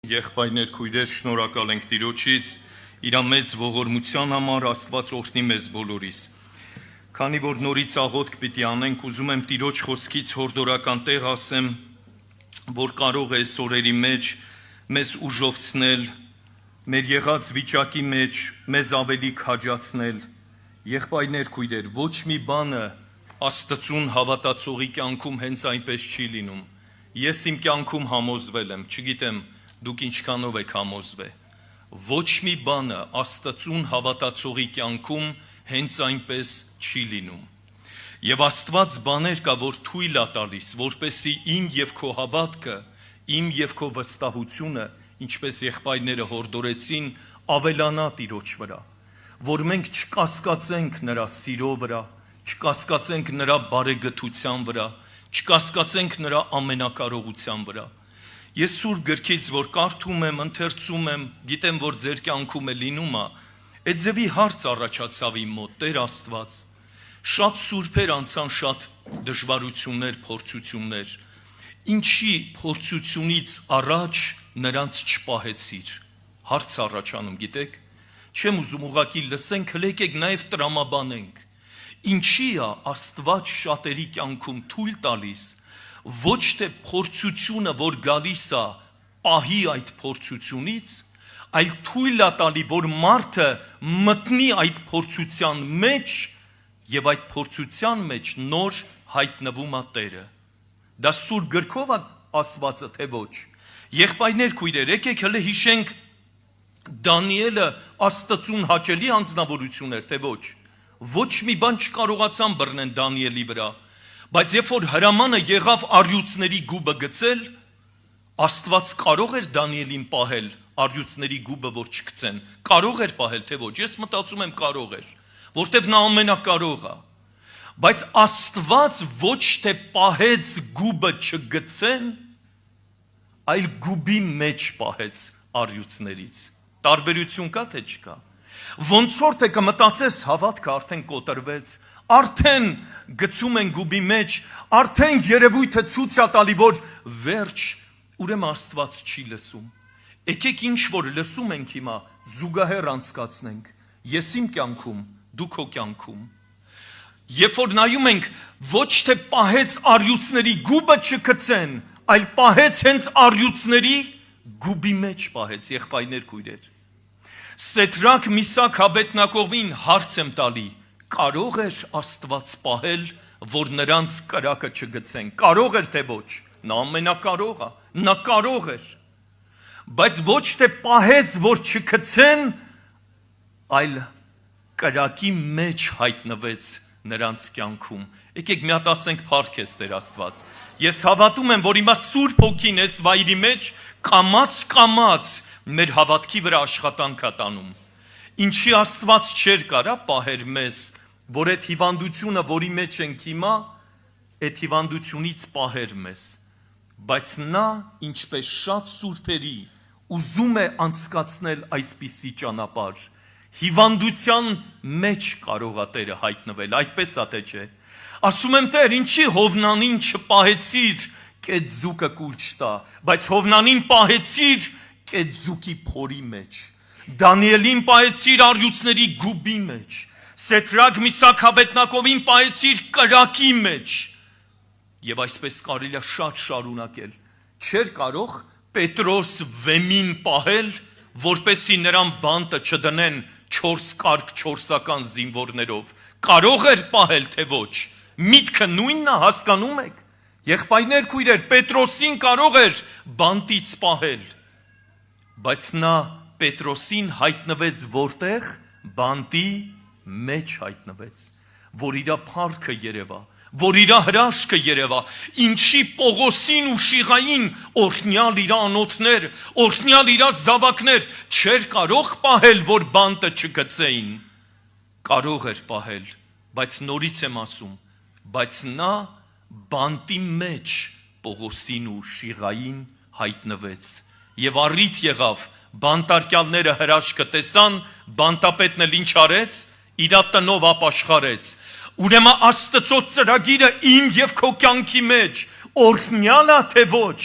Եղբայրներ, քույրեր, շնորհակալ ենք Տիրոջից, իր մեծ ողորմության համար Աստված օրհնի մեզ բոլորիս։ Քանի որ նորից աղոթք պիտի անենք, ուզում եմ Տիրոջ խոսքից հորդորական տեղ ասեմ, որ կարող է այս օրերի մեջ մեզ ուժովցնել, մեր եղած վիճակի մեջ մեզ ավելի քաջացնել։ Եղբայրներ, քույրեր, ոչ մի բանը Աստծուն հավատացողի կյանքում հենց այնպես չի լինում։ Ես իմ կյանքում համոզվել եմ, չգիտեմ դուք ինչքանով եք համոզվել։ Ոչ մի բանը Աստծուն հավատացողի կյանքում հենց այնպես չի լինում։ Եվ Աստված բաներ կա, որ թույլ է տալիս, որպեսզի իմ եւ քո հավատքը, իմ եւ քո վստահությունը, ինչպես եղբայրները հորդորեցին, ավելանա Տիրոջ վրա, որ մենք չկասկածենք նրա սիրո վրա, չկասկածենք նրա բարեգթության վրա, չկասկածենք նրա ամենակարողության վրա։ Ես Սուրբ գրքից, որ կարդում եմ, ընթերցում եմ, գիտեմ, որ ձեր կյանքում է լինում, այդ ձևի հարց առաջացավ իմ մոտ, Տեր Աստված, շատ սուրբեր անցան շատ դժվարություններ, փորձություններ, ինչի փորձությունից առաջ նրանց չպահեցիր, հարց առաջանում, գիտեք, չեմ ուզում ուղղակի լսենք, եկեք նաև տրամաբանենք, ինչի է Աստված շատերի կյանքում թույլ տալիս, ոչ թե փորձությունը, որ գալիս է, պահի այդ փորձությունից, այլ թույլ է տալի, որ մարդը մտնի այդ փորձության մեջ եւ այդ փորձության մեջ նոր հայտնվում է Տերը։ Դա Սուրբ գրքով է ասվածը, թե ոչ։ Եղբայրներ, քույրեր, եկեք հələ հիշենք Դանիելը Աստծուն հաճելի անձնավորություն էր, թե ոչ։ Ոչ մի բան չկարողացան բռնեն Դանիելի վրա, բայց երբ որ հրամանը եղավ առյուծների գուբը գցել, Աստված կարող էր Դանիելին պահել առյուծների գուբը, որ չգցեն, կարող էր պահել, թե ոչ, ես մտածում եմ կարող էր, որտեվ նա ամենակարող է, բայց Աստված ոչ թե պահեց գուբը չգցեն, այլ գուբի մեջ պահեց առյուծներից, տարբերություն կա, թե չկա, ոնց որ թե կմտածես հավատքը արդեն կոտրվեց, արդեն գցում են գուբի մեջ, արդեն երևույթը ցույց է տալի, որ վերջ, ուրեմն Աստված չի լսում։ Եկեք ինչ որ լսում ենք հիմա, զուգահեռ անցկացնենք, ես իմ կյանքում, դու քո կյանքում։ Երբ որ նայում ենք, ոչ թե պահեց առյուծների գուբը չգցեն, այլ պահեց հենց առյուծների գուբի մեջ պահեց, եղբայրներ, քույրեր։ Սեդրակ, Միսակ, Աբեդնագովին հարց եմ տալի, կարող էր Աստված պահել, որ նրանց կրակը չգցեն, կարող էր թե ոչ, նա ամենակարող է, նա կարող էր, բայց ոչ թե պահեց, որ չգցեն, այլ կրակի մեջ հայտնվեց նրանց կյանքում։ Եկեք մի հատ ասենք փառքես Տեր Աստված։ Ես հավատում եմ, որ հիմա Սուրբ Հոգին այս վայրի մեջ կամաց մեր հավատքի վրա աշխատանք է տանում։ Ինչի Աստված չէր կարա պահեր մեզ, որ այդ հիվանդությունը, որի մեջ ենք հիմա, այդ հիվանդությունից պահեր մեզ, բայց նա, ինչպես շատ սուրբերի, ուզում է անցկացնել այսպիսի ճանապարհ, հիվանդության մեջ կարող է Տերը հայտնվել, այդպես է թե չէ։ Ասում եմ Տեր, ինչի Հովնանին չպահեցիր, կետ ձուկը կուր չտա, բայց Հովնանին պահեցիր կետ ձուկի փորի մեջ, Դանիելին պահեցիր առյուծների գուբի մեջ, Սեդրակ, Միսակ, Աբեդնագովին պահեցիր կրակի մեջ, եւ այսպես կարելի է շատ շարունակել։ Չէր կարող Պետրոս վեմին պահել, որպեսի նրան բանտը չդնեն 4 կարգ 4-ական զինվորներով, կարող էր պահել, թե ոչ, միտքը նույնն է, հասկանում եք, եղբայրներ, քույրեր, Պետրոսին կարող էր բանտից պահել, բայց նա Պետրոսին հայտնվեց որտեղ, բանտի մեջ հայտնվեց, որ իրա փառքը երևա, որ իրա հրաշքը երևա, ինչի Պողոսին ու Շիղային օրհնյալ իրա անոթներ, օրհնյալ իրա զավակներ չէր կարող պահել, որ բանտը չգցեին, կարող էր պահել, բայց նորից եմ ասում, բայց նա բանտի մեջ Պողոսին ու Շիղային հայտնվեց եւ առիթ եղավ, բանտարկյալները հրաշքը տեսան, բանտապետն էլ ինչ արեց, իրա տնով ապաշխարեց, ուրեմն Աստծո ծրագիրը իմ եւ քո կյանքի մեջ օրհնյալ է թե ոչ,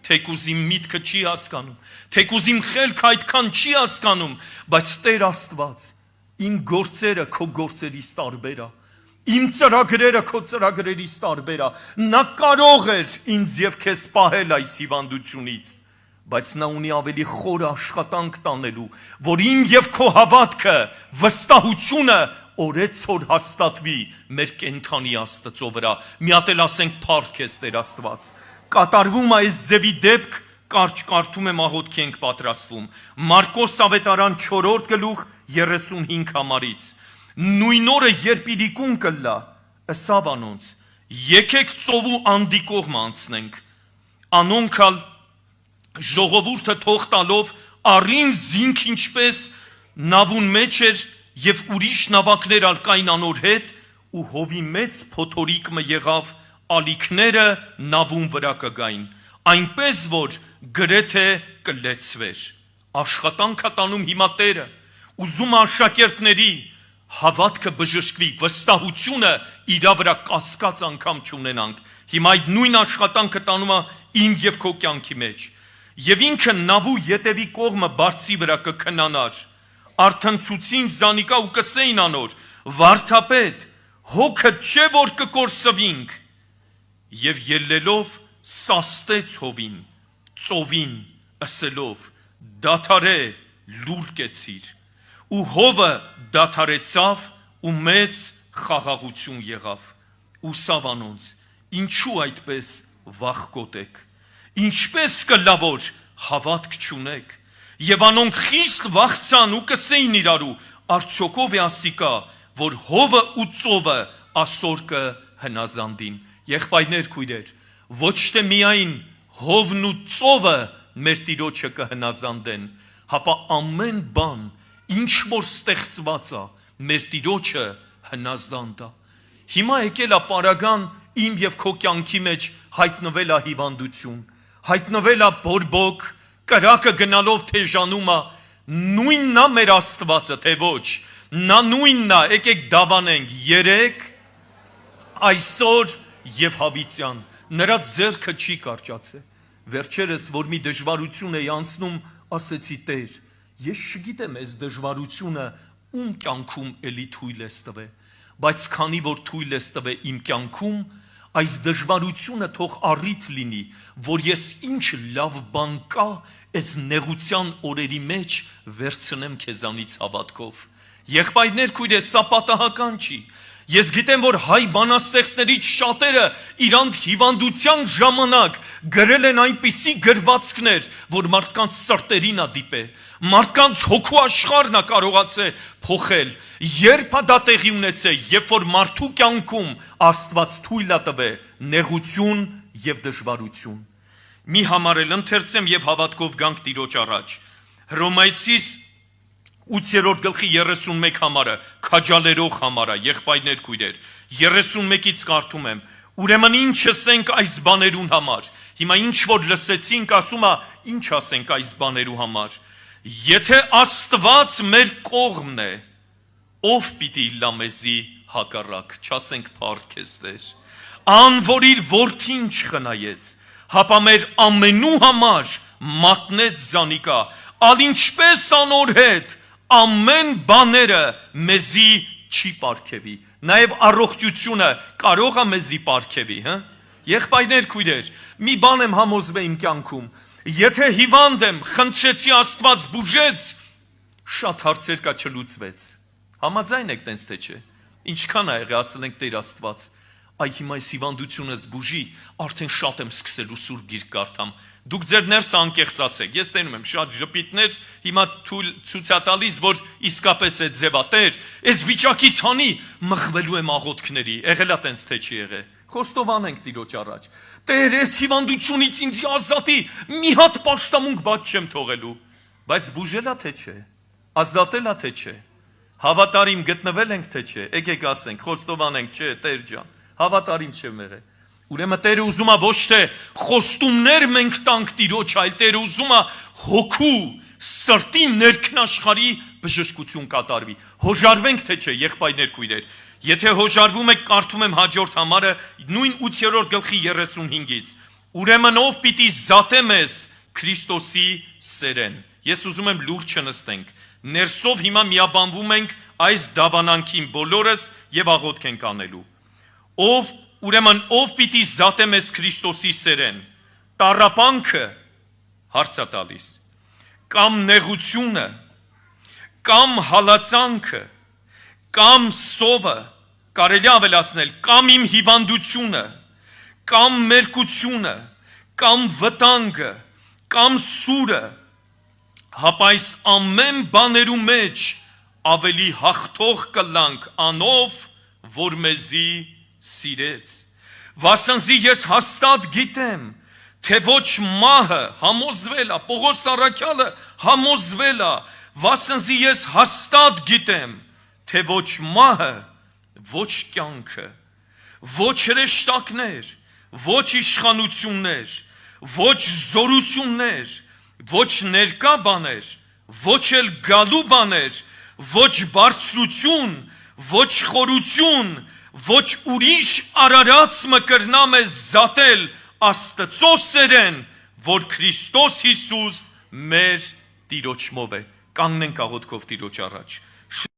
թեկուզ իմ միտքը չի հասկանում, թեկուզ իմ խելքը այդքան չի հասկանում, բայց Տեր Աստված, իմ գործերը քո գործերից տարբեր է, իմ ծրագրերը քո ծրագրերից տարբեր է, նա կարող էր ինձ եւ քեզ պահել այս հիվանդությունից, բայց նա ունի ավելի խորը աշխատանք տանելու, որ իմ եւ քո հավատքը, վստահությունը օրեցօր հաստատվի մեր կենթանի Աստծո վրա։ Մի հատ էլ ասենք փառք ես Տեր Աստված։ Կատարվում է այս ձևի դեպք, կարճ կարդում եմ աղոթքի ենք պատրաստվում։ Մարկոս ավետարան 4-րդ գլուխ 35 համարից։ Նույն օրը երբ իրիկուն կլա, ըսավ անոնց, եկեք ծովու անդի կողմը անցնենք։ Անոնքալ ժողովուրդը թող տալով առին զինք ինչպես նավուն մեջ էր եւ ուրիշ նավակներ ալկային անոր հետ ու հովի մեծ փոթորիկը եղավ ալիքները նավուն վրա կգային այնպես որ գրեթե կլեցվեր աշխատանք տանում հիմա Տերը ուզում աշակերտների հավատքը բժշկվի վստահությունը իր վրա կասկած անգամ չունենանք հիմա այդ նույն աշխատանքը տանում է իմ եւ քո կյանքի մեջ եւ ինքը նավու ետևի կողմը բարձի վրա կքնանար արթնցուցին զանիկա ու կսեին անոր վարդապետ հոգը չէ որ կկորսվինք եւ ելլելով սաստեց հովին ծովին ըսելով դաթարե լուր կեցիր ու հովը դաթարեցավ ու մեծ խաղաղություն եղավ ու սավանոնց ինչու այդպես վախկոտ եք ինչպես կլա որ հավատք չունեք եւ անոնք խիստ վախցան ու կսեին իրարու արդյոքով է ասիկա որ հովը ու ծովը ասոր կհնազանդին եղբայրներ քույրեր ոչ թե միայն հովն ու ծովը մեր Տիրոջը կհնազանդեն հապա ամեն բան ինչ որ ստեղծված է մեր Տիրոջը հնազանդ է հիմա եկել է պարագան իմ եւ քո կյանքի մեջ հայտնվել է հիվանդություն հայտնվել է բորբոք կրակը գնալով թեժանում է նույնն է մեր Աստվածը թե ոչ նա նույնն է եկեք դավանենք երեք այսօր եւ հավիտյան նրա ձեռքը չի կարճացել վերջերս որ մի դժվարություն էի անցնում ասեցի Տեր ես չգիտեմ այս դժվարությունը ում կյանքում էլի թույլ ես տվել բայց քանի որ թույլ ես տվել իմ կյանքում այս դժվարությունը թող առիթ լինի որ ես ինչ լավ բան կա այս նեղության օրերի մեջ վերցնեմ քեզանից հավատքով եղբայրներ քույրեր սա պատահական չի ես գիտեմ որ հայ բանաստեղծներից շատերը իրանց հիվանդության ժամանակ գրել են այնպիսի գրվածքներ որ մարդկանց սրտերին է դիպե մարդկանց հոգու աշխարհն է կարողացել փոխել երբ է դա տեղի ունեցել երբ որ մարդու կյանքում Աստված թույլ է տվել նեղություն եւ դժվարություն մի համարել ընթերցեմ եւ հավատքով գանք Տիրոջ առաջ Հռոմայացիս 8-րդ գլխի 31 համարը քաջալերող համարը եղբայրներ քույրեր 31-ից կարդում եմ ուրեմն ինչ ասենք այս բաներուն համար հիմա ինչ որ լսեցինք ասում է ինչ ասենք այս բաներու համար եթե Աստված մեր կողմն է ով պիտի լա մեզի հակառակ չասենք փառք ես Տեր ան որ իր որդին չխնայեց հապա մեր ամենու համար մատնեց զանիկա ալ ինչպես անոր հետ ամեն բաները մեզի չի պարգևի նաև առողջությունը կարող է մեզի պարգևի եղբայրներ քույրեր մի բան եմ համոզվել իմ կյանքում եթե հիվանդ եմ խնդրեցի Աստված բուժեց շատ հարցեր կա չլուծվեց համաձայն եք տենց թե չէ ինչքան ա եղել ասել ենք Տեր Աստված այ հիմա այս հիվանդությունս բուժի արդեն շատ եմ սկսելու սուրբ գիրք կարդամ դուք ձեր ներսը անկեղծացեք ես տենում եմ շատ ժպիտներ հիմա ցույց է տալիս որ իսկապես է ձևա Տեր այս վիճակից հանի մխվելու եմ աղոթքների եղել է տենց թե չի եղել խոստովանենք Տիրոջ առաջ Տեր այս հիվանդությունից ինձ ազատի մի հատ պաշտամունք բաց չեմ թողելու բայց բուժելա թե չէ ազատելա թե չէ հավատարիմ գտնվել ենք թե չէ եկեք ասենք խոստովանենք չէ Տեր ջան հավատարիմ չեմ եղել ուրեմն Տերը ուզում է ոչ թե խոստումներ մենք տանք Տիրոջ այլ Տերը ուզում է հոգու սրտի ներքնաշխարհի բժշկություն կատարվի հոժարվենք թե չէ եղբայրներ քույրեր եթե հոժարվում եք կարդում եմ հաջորդ համարը նույն 8-րդ գլխի 35-ից ուրեմն ով պիտի զատե մեզ Քրիստոսի սերեն։ Ես ուզում եմ լուրջ չնստենք։ Ներսով հիմա միաբանվում ենք այս դավանանքին բոլորս եւ աղոթք ենք անելու։ Ուրեմն ով պիտի զատե մեզ Քրիստոսի սերեն։ Տառապանքը հարց է տալիս, կամ նեղությունը, կամ հալածանքը, կամ սովը, կարելի ավելացնել, կամ իմ հիվանդությունը, կամ մերկությունը, կամ վտանգը, կամ սուրը, հապա այս ամեն բաներու մեջ ավելի հաղթող կլանք անով, որ մեզի սիրեց։ Վասնզի ես հաստատ գիտեմ, թե ոչ մահը համոզվել է, Պողոս առաքյալը համոզվել է, վասնզի ես հաստատ գիտեմ, թե ոչ մահը, ոչ կյանքը, ոչ հրեշտակներ, ոչ իշխանություններ, ոչ զորություններ, ոչ ներկա բաներ, ոչ էլ գալու բաներ, ոչ բարձրություն, ոչ խորություն, ոչ ուրիշ արարած մկրնա մեզ զատել Աստծո սերեն, որ Քրիստոս Հիսուս մեր Տիրոջմով է։ Կանգնենք աղոթքով Տիրոջ առաջ։